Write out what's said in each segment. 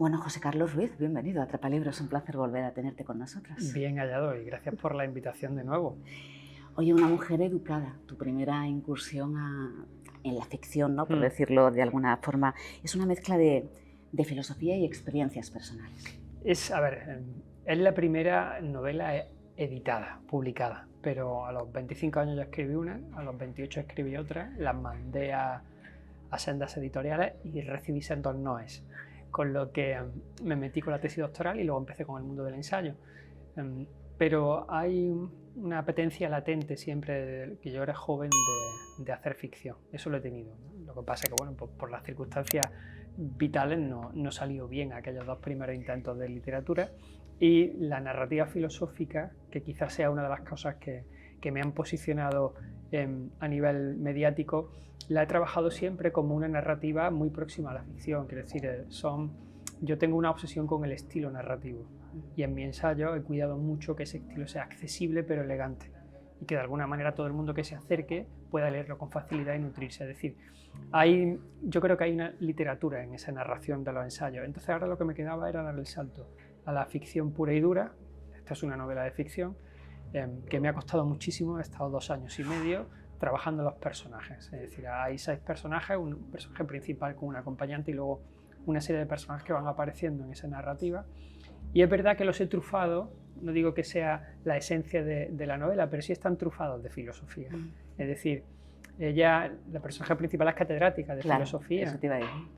Bueno, José Carlos Ruiz, bienvenido a Atrapalibros, un placer volver a tenerte con nosotros. Bien hallado y gracias por la invitación de nuevo. Oye, una mujer educada, tu primera incursión en la ficción, ¿no? Por decirlo de alguna forma, es una mezcla de filosofía y experiencias personales. Es la primera novela editada, publicada, pero a los 25 años ya escribí una, a los 28 escribí otra, las mandé a sendas editoriales y recibí sendos noes, con lo que me metí con la tesis doctoral y luego empecé con el mundo del ensayo. Pero hay una apetencia latente siempre, que yo era joven, de hacer ficción. Eso lo he tenido, ¿no? Lo que pasa es que, bueno, por las circunstancias vitales no salió bien aquellos dos primeros intentos de literatura, y la narrativa filosófica, que quizás sea una de las cosas que me han posicionado a nivel mediático, la he trabajado siempre como una narrativa muy próxima a la ficción. Quiero decir, yo tengo una obsesión con el estilo narrativo, y en mi ensayo he cuidado mucho que ese estilo sea accesible pero elegante, y que de alguna manera todo el mundo que se acerque pueda leerlo con facilidad y nutrirse. Es decir, yo creo que hay una literatura en esa narración de los ensayos. Entonces ahora lo que me quedaba era dar el salto a la ficción pura y dura. Esta es una novela de ficción que me ha costado muchísimo. He estado 2 años y medio trabajando los personajes. Es decir, hay 6 personajes, un personaje principal con un acompañante y luego una serie de personajes que van apareciendo en esa narrativa. Y es verdad que los he trufado, no digo que sea la esencia de la novela, pero sí están trufados de filosofía. Es decir, la personaje principal es catedrática de filosofía. Eso te iba a decir.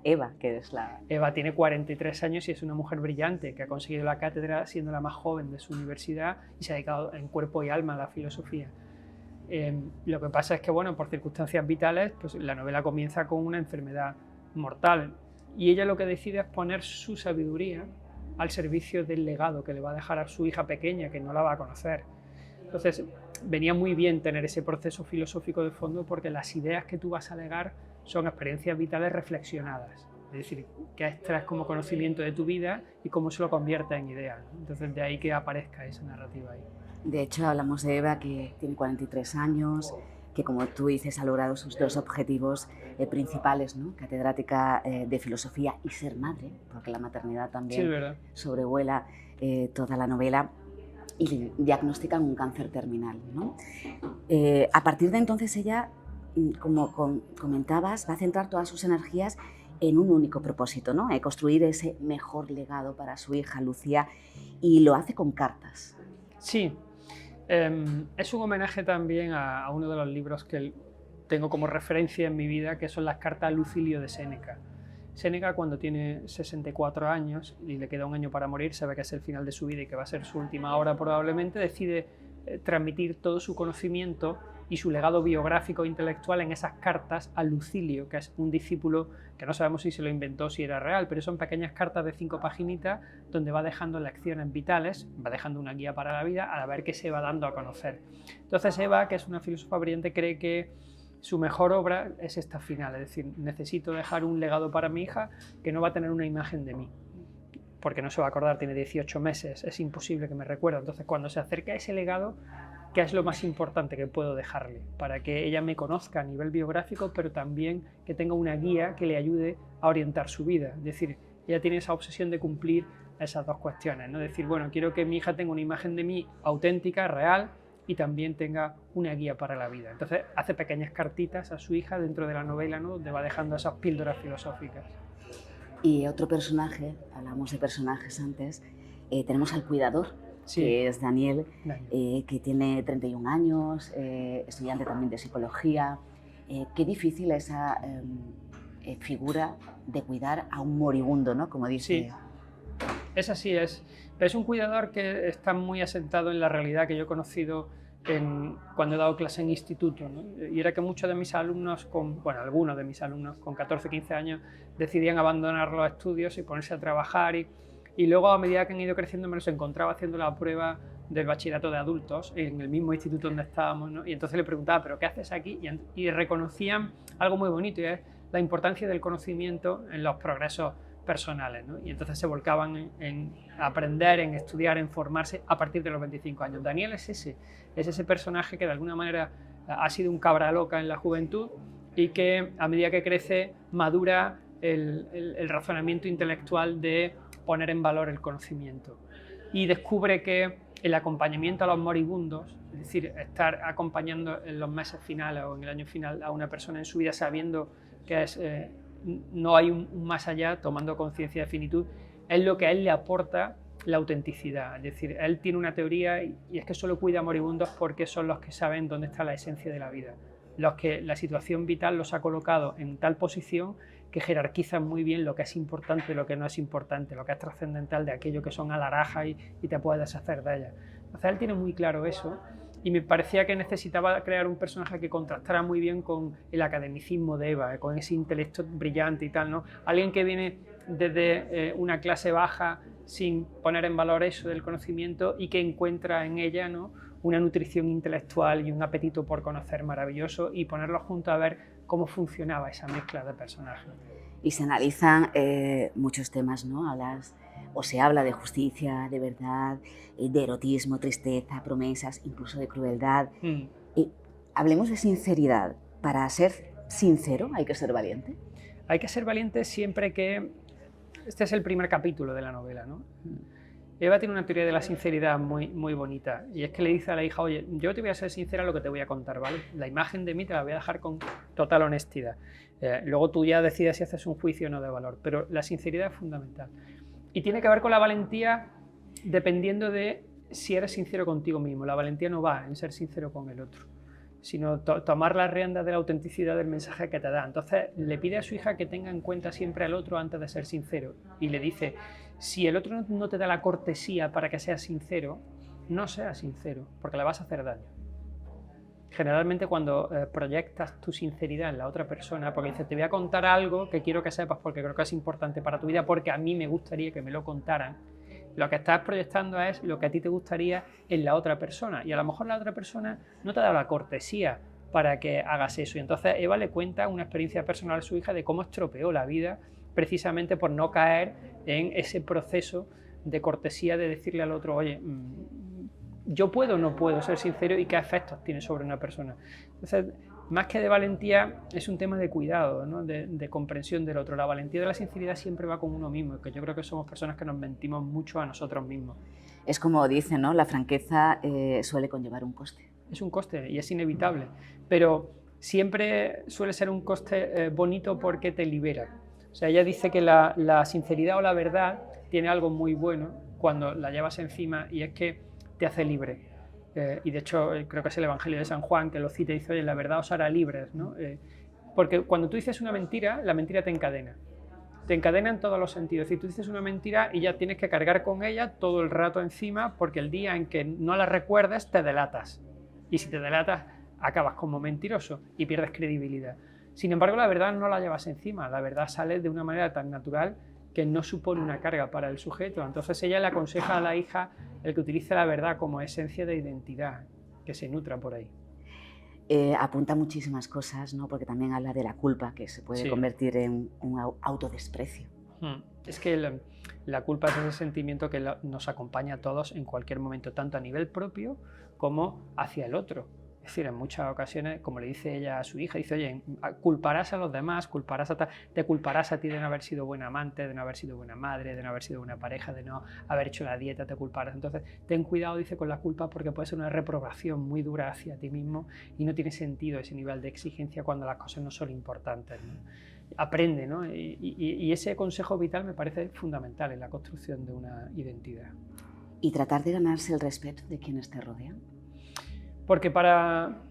Eva, que es la... Eva tiene 43 años y es una mujer brillante que ha conseguido la cátedra siendo la más joven de su universidad y se ha dedicado en cuerpo y alma a la filosofía. Lo que pasa es que, bueno, por circunstancias vitales, pues la novela comienza con una enfermedad mortal y ella lo que decide es poner su sabiduría al servicio del legado que le va a dejar a su hija pequeña, que no la va a conocer. Entonces, venía muy bien tener ese proceso filosófico de fondo, porque las ideas que tú vas a legar son experiencias vitales reflexionadas. Es decir, que extraes como conocimiento de tu vida y cómo se lo conviertes en ideas. Entonces, de ahí que aparezca esa narrativa ahí. De hecho, hablamos de Eva, que tiene 43 años, que, como tú dices, ha logrado sus 2 objetivos principales, ¿no? Catedrática de filosofía y ser madre, porque la maternidad también sobrevuela toda la novela, y diagnostican un cáncer terminal, ¿no? A partir de entonces ella, como comentabas, va a centrar todas sus energías en un único propósito, ¿no? Construir ese mejor legado para su hija Lucía, y lo hace con cartas. Sí. Es un homenaje también a uno de los libros que tengo como referencia en mi vida, que son las cartas a Lucilio de Séneca. Séneca, cuando tiene 64 años y le queda un año para morir, sabe que es el final de su vida y que va a ser su última hora probablemente, decide transmitir todo su conocimiento y su legado biográfico e intelectual en esas cartas a Lucilio, que es un discípulo que no sabemos si se lo inventó, si era real, pero son pequeñas cartas de 5 paginitas donde va dejando lecciones vitales, va dejando una guía para la vida a ver qué se va dando a conocer. Entonces Eva, que es una filósofa brillante, cree que su mejor obra es esta final, es decir, necesito dejar un legado para mi hija que no va a tener una imagen de mí, porque no se va a acordar, tiene 18 meses, es imposible que me recuerde. Entonces, cuando se acerca a ese legado, ¿qué es lo más importante que puedo dejarle? Para que ella me conozca a nivel biográfico, pero también que tenga una guía que le ayude a orientar su vida. Es decir, ella tiene esa obsesión de cumplir esas 2 cuestiones, ¿no? Es decir, bueno, quiero que mi hija tenga una imagen de mí auténtica, real, y también tenga una guía para la vida. Entonces hace pequeñas cartitas a su hija dentro de la novela, ¿no? Donde va dejando esas píldoras filosóficas. Y otro personaje, hablamos de personajes antes, tenemos al cuidador, que es Daniel, que tiene 31 años, estudiante también de psicología. Qué difícil esa figura de cuidar a un moribundo, ¿no? Como dice. Sí, es así, pero es un cuidador que está muy asentado en la realidad que yo he conocido cuando he dado clase en instituto, ¿no? Y era que muchos de mis alumnos, algunos de mis alumnos con 14, 15 años decidían abandonar los estudios y ponerse a trabajar, y luego, a medida que han ido creciendo, me los encontraba haciendo la prueba del bachillerato de adultos en el mismo instituto donde estábamos, ¿no? Y entonces le preguntaba, ¿pero qué haces aquí? Y reconocían algo muy bonito, y es la importancia del conocimiento en los progresos personales, ¿no? Y entonces se volcaban en aprender, en estudiar, en formarse a partir de los 25 años. Daniel es ese personaje que de alguna manera ha sido un cabra loca en la juventud y que a medida que crece madura el razonamiento intelectual de poner en valor el conocimiento. Y descubre que el acompañamiento a los moribundos, es decir, estar acompañando en los meses finales o en el año final a una persona en su vida sabiendo que no hay un más allá, tomando conciencia de finitud, es lo que a él le aporta la autenticidad. Es decir, él tiene una teoría y es que solo cuida a moribundos porque son los que saben dónde está la esencia de la vida, los que la situación vital los ha colocado en tal posición que jerarquizan muy bien lo que es importante de lo que no es importante, lo que es trascendental de aquello que son alharajas y te puedes deshacer de ellas. Entonces él tiene muy claro eso y me parecía que necesitaba crear un personaje que contrastara muy bien con el academicismo de Eva, con ese intelecto brillante y tal, ¿no? Alguien que viene desde una clase baja sin poner en valor eso del conocimiento y que encuentra en ella, ¿no?, una nutrición intelectual y un apetito por conocer maravilloso, y ponerlos juntos a ver cómo funcionaba esa mezcla de personajes. Y se analizan muchos temas, ¿no? Se habla de justicia, de verdad, de erotismo, tristeza, promesas, incluso de crueldad. Hablemos de sinceridad. Para ser sincero hay que ser valiente. Hay que ser valiente siempre que... Este es el primer capítulo de la novela, ¿no? Eva tiene una teoría de la sinceridad muy, muy bonita, y es que le dice a la hija: oye, yo te voy a ser sincera en lo que te voy a contar, ¿vale? La imagen de mí te la voy a dejar con total honestidad. Luego tú ya decides si haces un juicio o no de valor, pero la sinceridad es fundamental. Y tiene que ver con la valentía dependiendo de si eres sincero contigo mismo. La valentía no va en ser sincero con el otro, sino tomar las riendas de la autenticidad del mensaje que te da. Entonces le pide a su hija que tenga en cuenta siempre al otro antes de ser sincero, y le dice: si el otro no te da la cortesía para que seas sincero, no seas sincero, porque le vas a hacer daño. Generalmente cuando proyectas tu sinceridad en la otra persona, porque dices: te voy a contar algo que quiero que sepas porque creo que es importante para tu vida, porque a mí me gustaría que me lo contaran, lo que estás proyectando es lo que a ti te gustaría en la otra persona, y a lo mejor la otra persona no te da la cortesía para que hagas eso. Y entonces Eva le cuenta una experiencia personal a su hija de cómo estropeó la vida precisamente por no caer en ese proceso de cortesía, de decirle al otro: oye, yo puedo o no puedo ser sincero, y qué efectos tiene sobre una persona. Entonces, más que de valentía, es un tema de cuidado, ¿no?, de comprensión del otro. La valentía de la sinceridad siempre va con uno mismo, que yo creo que somos personas que nos mentimos mucho a nosotros mismos. Es como dicen, ¿no?, la franqueza suele conllevar un coste. Es un coste y es inevitable, pero siempre suele ser un coste bonito porque te libera. O sea, ella dice que la sinceridad o la verdad tiene algo muy bueno cuando la llevas encima, y es que te hace libre. Y de hecho creo que es el Evangelio de San Juan que lo cita y dice: oye, la verdad os hará libres, ¿no? Porque cuando tú dices una mentira, la mentira te encadena en todos los sentidos. Es decir, tú dices una mentira y ya tienes que cargar con ella todo el rato encima, porque el día en que no la recuerdes te delatas, y si te delatas acabas como mentiroso y pierdes credibilidad. Sin embargo, la verdad no la llevas encima, la verdad sale de una manera tan natural que no supone una carga para el sujeto. Entonces ella le aconseja a la hija el que utilice la verdad como esencia de identidad, que se nutra por ahí. Apunta muchísimas cosas, ¿no?, porque también habla de la culpa, que se puede convertir en un autodesprecio. Es que la culpa es ese sentimiento que nos acompaña a todos en cualquier momento, tanto a nivel propio como hacia el otro. Es decir, en muchas ocasiones, como le dice ella a su hija, dice: oye, culparás a los demás, te culparás a ti de no haber sido buena amante, de no haber sido buena madre, de no haber sido buena pareja, de no haber hecho la dieta, te culparás. Entonces, ten cuidado, dice, con la culpa, porque puede ser una reprobación muy dura hacia ti mismo y no tiene sentido ese nivel de exigencia cuando las cosas no son importantes, ¿no? Aprende, ¿no? Y ese consejo vital me parece fundamental en la construcción de una identidad. Y tratar de ganarse el respeto de quienes te rodean. Porque para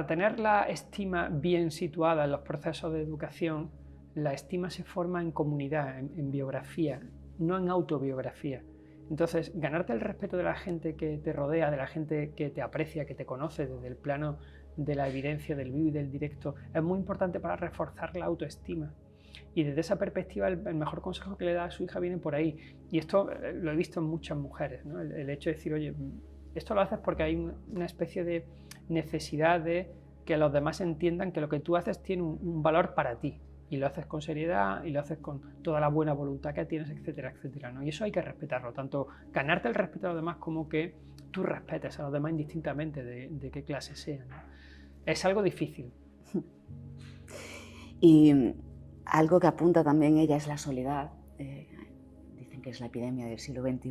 tener la estima bien situada en los procesos de educación, la estima se forma en comunidad, en biografía, no en autobiografía. Entonces, ganarte el respeto de la gente que te rodea, de la gente que te aprecia, que te conoce desde el plano de la evidencia, del vivo y del directo, es muy importante para reforzar la autoestima. Y desde esa perspectiva, el mejor consejo que le da a su hija viene por ahí. Y esto lo he visto en muchas mujeres, ¿no? El hecho de decir: oye, esto lo haces porque hay una especie de necesidad de que los demás entiendan que lo que tú haces tiene un valor para ti, y lo haces con seriedad y lo haces con toda la buena voluntad que tienes, etcétera, etcétera, ¿no? Y eso hay que respetarlo, tanto ganarte el respeto a los demás como que tú respetes a los demás indistintamente de qué clase sean, ¿no? Es algo difícil. Y Algo que apunta también ella es la soledad. Dicen que es la epidemia del siglo XXI.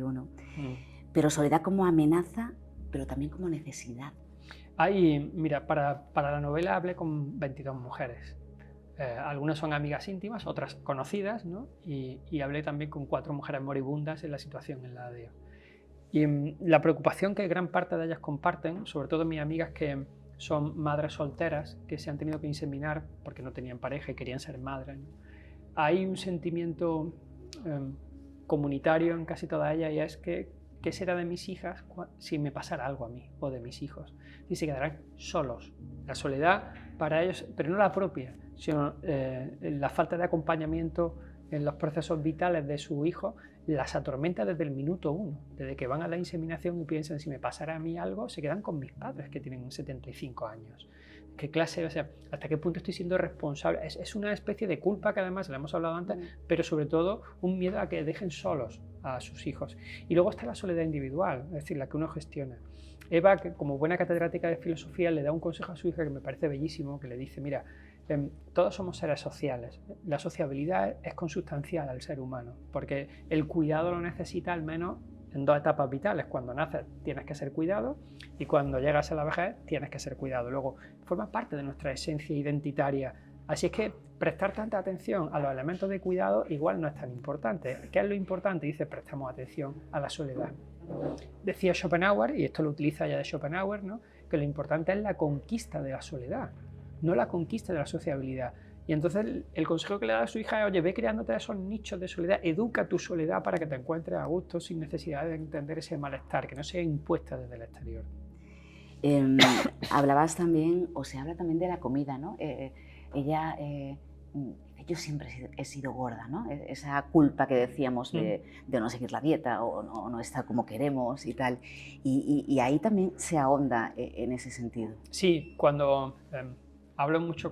Pero soledad como amenaza, pero también como necesidad. Mira, para la novela hablé con 22 mujeres. Algunas son amigas íntimas, otras conocidas, ¿no? Y hablé también con 4 mujeres moribundas en la situación en la de... Y la preocupación que gran parte de ellas comparten, sobre todo mis amigas que son madres solteras, que se han tenido que inseminar porque no tenían pareja y querían ser madres, ¿no? Hay un sentimiento comunitario en casi todas ellas, y es que ¿qué será de mis hijas si me pasara algo a mí o de mis hijos? Y se quedarán solos. La soledad para ellos, pero no la propia, sino la falta de acompañamiento en los procesos vitales de su hijo, las atormenta desde el minuto 1, desde que van a la inseminación y piensan si me pasara a mí algo, se quedan con mis padres que tienen 75 años. ¿Qué clase? O sea, ¿hasta qué punto estoy siendo responsable? Es una especie de culpa que además, la hemos hablado antes, pero sobre todo un miedo a que dejen solos a sus hijos. Y luego está la soledad individual, es decir, la que uno gestiona. Eva, que como buena catedrática de filosofía, le da un consejo a su hija que me parece bellísimo, que le dice, mira, todos somos seres sociales. La sociabilidad es consustancial al ser humano, porque el cuidado lo necesita al menos en 2 etapas vitales. Cuando naces tienes que ser cuidado y cuando llegas a la vejez tienes que ser cuidado. Luego, forma parte de nuestra esencia identitaria. Así es que prestar tanta atención a los elementos de cuidado igual no es tan importante. ¿Qué es lo importante? Dice, prestamos atención a la soledad. Decía Schopenhauer, y esto lo utiliza ya de Schopenhauer, ¿no?, que lo importante es la conquista de la soledad, no la conquista de la sociabilidad. Y entonces el consejo que le da a su hija es, oye, ve creándote esos nichos de soledad, educa tu soledad para que te encuentres a gusto sin necesidad de entender ese malestar, que no sea impuesta desde el exterior. Hablabas también, o se habla también de la comida, ¿no? Ella, yo siempre he sido gorda, ¿no? Esa culpa que decíamos de no seguir la dieta o no estar como queremos y tal. Y ahí también se ahonda en ese sentido. Sí, cuando hablo mucho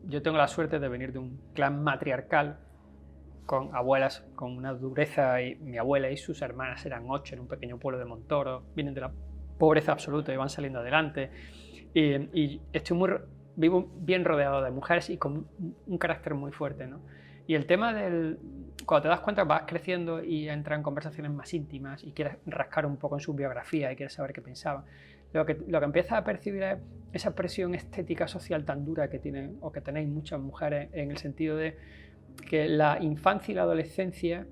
yo tengo la suerte de venir de un clan matriarcal con abuelas con una dureza, y mi abuela y sus hermanas eran 8 en un pequeño pueblo de Montoro, vienen de la pobreza absoluta y van saliendo adelante. Y vivo bien rodeado de mujeres y con un carácter muy fuerte, ¿no? Y el tema cuando te das cuenta, vas creciendo y entran en conversaciones más íntimas y quieres rascar un poco en su biografía y quieres saber qué pensaban. Lo que empiezas a percibir es esa presión estética social tan dura que tienen o que tenéis muchas mujeres, en el sentido de que la infancia y la adolescencia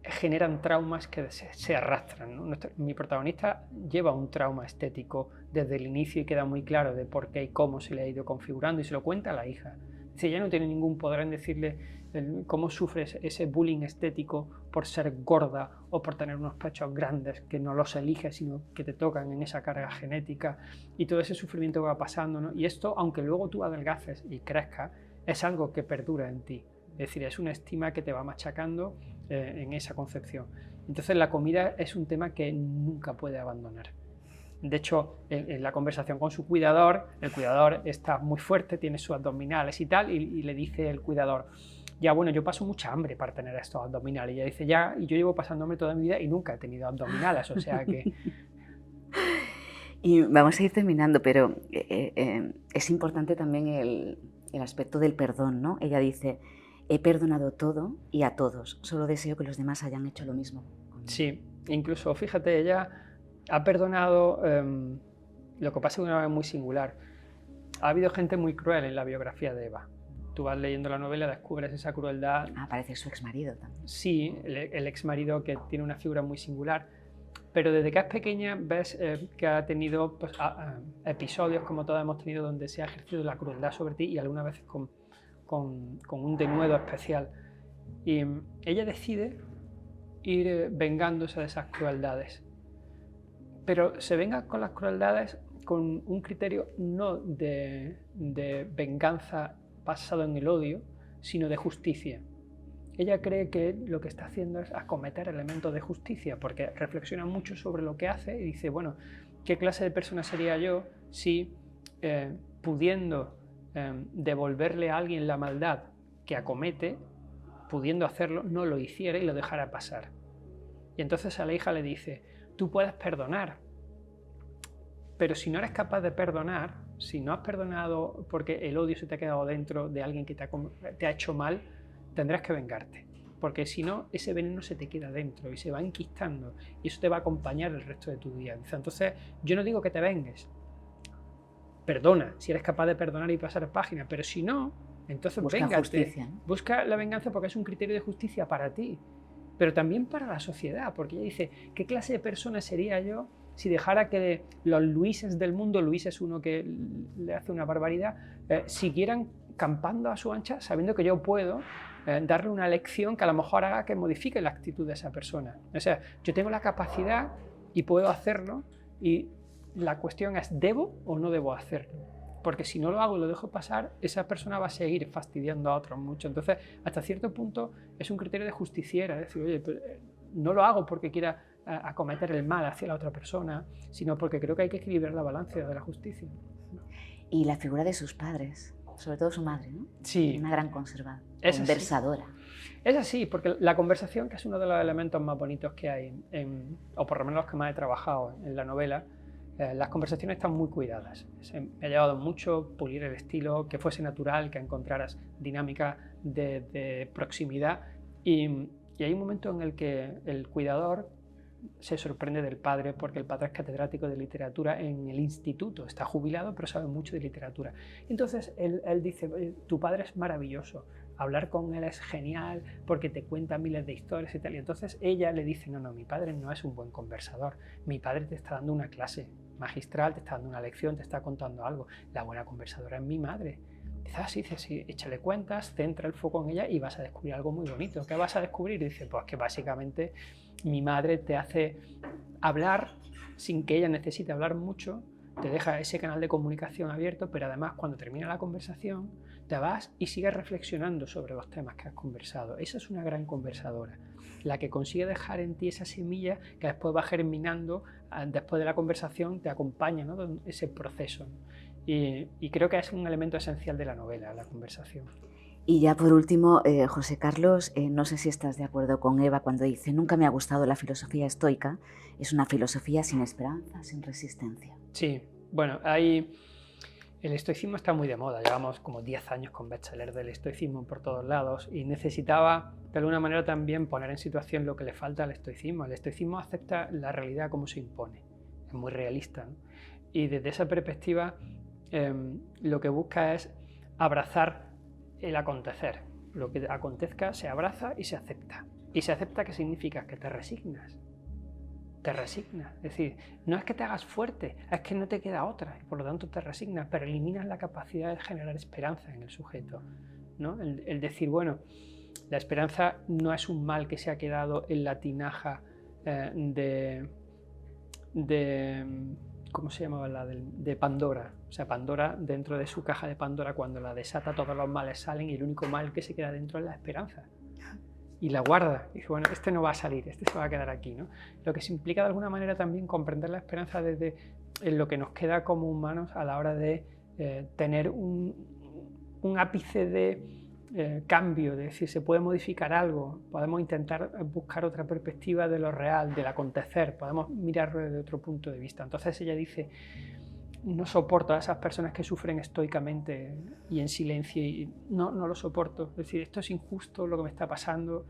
generan traumas que se arrastran, ¿no? Mi protagonista lleva un trauma estético desde el inicio y queda muy claro de por qué y cómo se le ha ido configurando, y se lo cuenta a la hija. Si ella no tiene ningún poder en decirle cómo sufres ese bullying estético por ser gorda o por tener unos pechos grandes que no los eliges, sino que te tocan en esa carga genética, y todo ese sufrimiento que va pasando, ¿no? Y esto, aunque luego tú adelgaces y crezcas, es algo que perdura en ti. Es decir, es una estima que te va machacando en esa concepción. Entonces la comida es un tema que nunca puede abandonar. De hecho, en la conversación con su cuidador, el cuidador está muy fuerte, tiene sus abdominales y tal, y le dice el cuidador, ya bueno, yo paso mucha hambre para tener estos abdominales. Y ella dice, ya, y yo llevo pasándome toda mi vida y nunca he tenido abdominales, o sea que... Y vamos a ir terminando, pero es importante también el aspecto del perdón, ¿no? Ella dice, he perdonado todo y a todos, solo deseo que los demás hayan hecho lo mismo conmigo. Sí, incluso, fíjate, ella ha perdonado, lo que pasa es una vez muy singular. Ha habido gente muy cruel en la biografía de Eva. Tú vas leyendo la novela, descubres esa crueldad. Aparece su exmarido también. Sí, el exmarido, que tiene una figura muy singular, pero desde que es pequeña ves que ha tenido pues, episodios, como todos hemos tenido, donde se ha ejercido la crueldad sobre ti, y algunas veces con un denuedo especial. Y ella decide ir vengándose de esas crueldades, pero se venga con las crueldades con un criterio no de venganza basado en el odio, sino de justicia. Ella cree que lo que está haciendo es acometer elementos de justicia, porque reflexiona mucho sobre lo que hace y dice, bueno, ¿qué clase de persona sería yo si pudiendo devolverle a alguien la maldad que acomete, pudiendo hacerlo, no lo hiciera y lo dejara pasar? Y entonces a la hija le dice, tú puedes perdonar, pero si no eres capaz de perdonar, Si no has perdonado porque el odio se te ha quedado dentro de alguien que te ha hecho mal, tendrás que vengarte. Porque si no, ese veneno se te queda dentro y se va enquistando y eso te va a acompañar el resto de tu día. Entonces, yo no digo que te vengues. Perdona, si eres capaz de perdonar y pasar página, pero si no, entonces Busca justicia, ¿no? Busca la venganza porque es un criterio de justicia para ti, pero también para la sociedad, porque ella dice, ¿qué clase de persona sería yo si dejara que los Luises del mundo, Luis es uno que le hace una barbaridad, siguieran campando a su ancha sabiendo que yo puedo darle una lección que a lo mejor haga que modifique la actitud de esa persona? O sea, yo tengo la capacidad y puedo hacerlo, y la cuestión es, ¿debo o no debo hacerlo? Porque si no lo hago y lo dejo pasar, esa persona va a seguir fastidiando a otros mucho. Entonces, hasta cierto punto es un criterio de justiciera, es decir, oye, pero no lo hago porque quiera acometer el mal hacia la otra persona, sino porque creo que hay que equilibrar la balanza de la justicia. Y la figura de sus padres, sobre todo su madre, ¿no? Sí. Una gran conversadora. Es así, porque la conversación, que es uno de los elementos más bonitos que hay, o por lo menos los que más he trabajado en la novela, las conversaciones están muy cuidadas. Me ha llevado mucho pulir el estilo, que fuese natural, que encontraras dinámica de proximidad, y hay un momento en el que el cuidador se sorprende del padre, porque el padre es catedrático de literatura en el instituto, está jubilado pero sabe mucho de literatura. Entonces él dice, tu padre es maravilloso, hablar con él es genial porque te cuenta miles de historias y tal. Y entonces ella le dice, no, mi padre no es un buen conversador, mi padre te está dando una clase magistral, te está dando una lección, te está contando algo, la buena conversadora es mi madre. Dice así, échale cuentas, centra el foco en ella y vas a descubrir algo muy bonito. ¿Qué vas a descubrir? Y dice, pues que básicamente mi madre te hace hablar sin que ella necesite hablar mucho, te deja ese canal de comunicación abierto, pero además cuando termina la conversación te vas y sigues reflexionando sobre los temas que has conversado. Esa es una gran conversadora, la que consigue dejar en ti esa semilla que después va germinando, después de la conversación te acompaña, ¿no?, ese proceso, ¿no? Y creo que es un elemento esencial de la novela, la conversación. Y ya por último, José Carlos, no sé si estás de acuerdo con Eva cuando dice, nunca me ha gustado la filosofía estoica, es una filosofía sin esperanza, sin resistencia. Sí, bueno, el estoicismo está muy de moda, llevamos como 10 años con bestsellers del estoicismo por todos lados, y necesitaba de alguna manera también poner en situación lo que le falta al estoicismo. El estoicismo acepta la realidad como se impone, es muy realista, ¿no? Y desde esa perspectiva lo que busca es abrazar el acontecer. Lo que acontezca se abraza y se acepta. ¿Y se acepta qué significa? Que te resignas. Te resignas. Es decir, no es que te hagas fuerte, es que no te queda otra. Y por lo tanto te resignas, pero eliminas la capacidad de generar esperanza en el sujeto, ¿no? El decir, bueno, la esperanza no es un mal que se ha quedado en la tinaja ¿cómo se llamaba la de Pandora? O sea, Pandora, dentro de su caja de Pandora, cuando la desata, todos los males salen y el único mal que se queda dentro es la esperanza. Y la guarda. Y dice, bueno, este no va a salir, este se va a quedar aquí, ¿no? Lo que se implica de alguna manera también comprender la esperanza desde lo que nos queda como humanos a la hora de tener un ápice de cambio, de decir, se puede modificar algo, podemos intentar buscar otra perspectiva de lo real, del acontecer, podemos mirarlo desde otro punto de vista. Entonces ella dice, no soporto a esas personas que sufren estoicamente y en silencio, y no lo soporto, es decir, esto es injusto lo que me está pasando,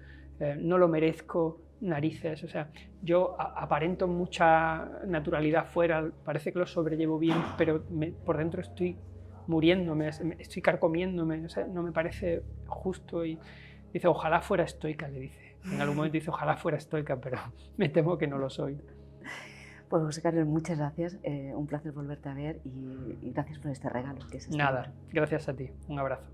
no lo merezco, narices, o sea, yo aparento mucha naturalidad fuera, parece que lo sobrellevo bien, pero por dentro estoy muriéndome, estoy carcomiéndome, o sea, no me parece justo. Y dice, ojalá fuera estoica, le dice. En algún momento dice, ojalá fuera estoica, pero me temo que no lo soy. Pues José Carlos, muchas gracias, un placer volverte a ver y gracias por este regalo. Que es Nada, gracias a ti, un abrazo.